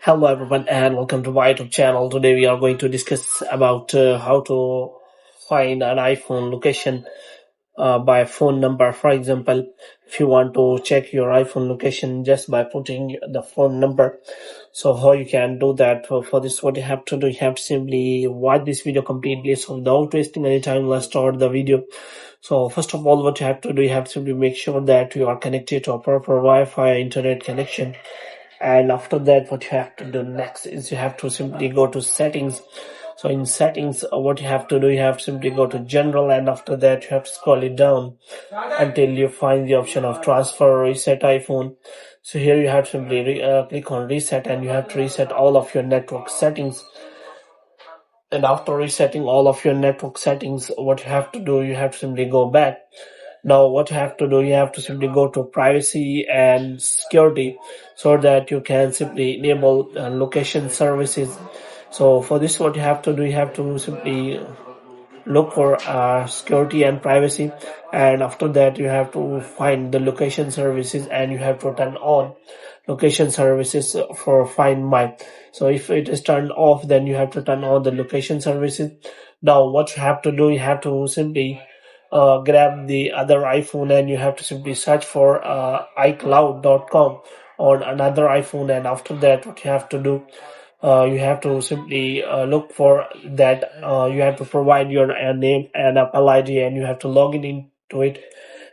Hello everyone and welcome to my YouTube channel. Today we are going to discuss about how to find an iPhone location by phone number. For example, if you want to check your iPhone location just by putting the phone number, so how you can do that. For this, what you have to do, you have to simply watch this video completely. So without wasting any time, let's start the video. So first of all, what you have to do, you have to simply make sure that you are connected to a proper Wi-Fi internet connection. And after that, what you have to do next is you have to simply go to settings. So in settings, what you have to do, you have to simply go to general, and after that you have to scroll it down until you find the option of transfer reset iPhone. So here you have to simply click on reset, and you have to reset all of your network settings. And after resetting all of your network settings, what you have to do, you have to simply go back. Now what you have to do, you have to simply go to privacy and security so that you can simply enable location services. So for this, what you have to do, you have to simply look for security and privacy, and after that you have to find the location services and you have to turn on location services for Find My. So if it is turned off, then you have to turn on the location services. Now what you have to do, you have to simply grab the other iPhone and you have to simply search for iCloud.com on another iPhone, and after that what you have to do, you have to simply look for that. You have to provide your name and Apple ID, and you have to log in into it.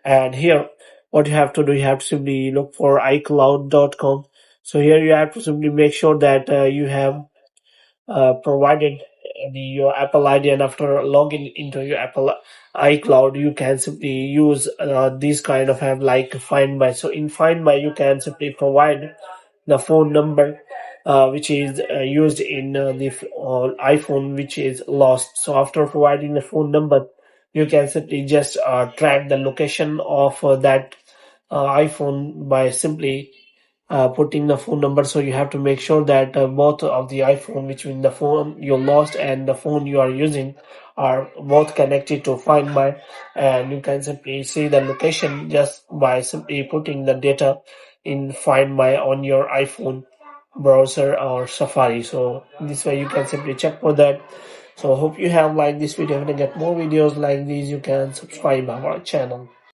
And here, what you have to do, you have to simply look for iCloud.com. So here you have to simply make sure that you have provided your Apple ID, and after logging into your Apple iCloud, you can simply use these kind of app like Find My. So in Find My, you can simply provide the phone number which is used in the iPhone which is lost. So after providing the phone number, you can simply just track the location of that iPhone by simply putting the phone number. So you have to make sure that both of the iPhone, which means the phone you lost and the phone you are using, are both connected to Find My, and you can simply see the location just by simply putting the data in Find My on your iPhone browser or Safari. So this way you can simply check for that. So hope you have liked this video. If you get more videos like these, you can subscribe our channel.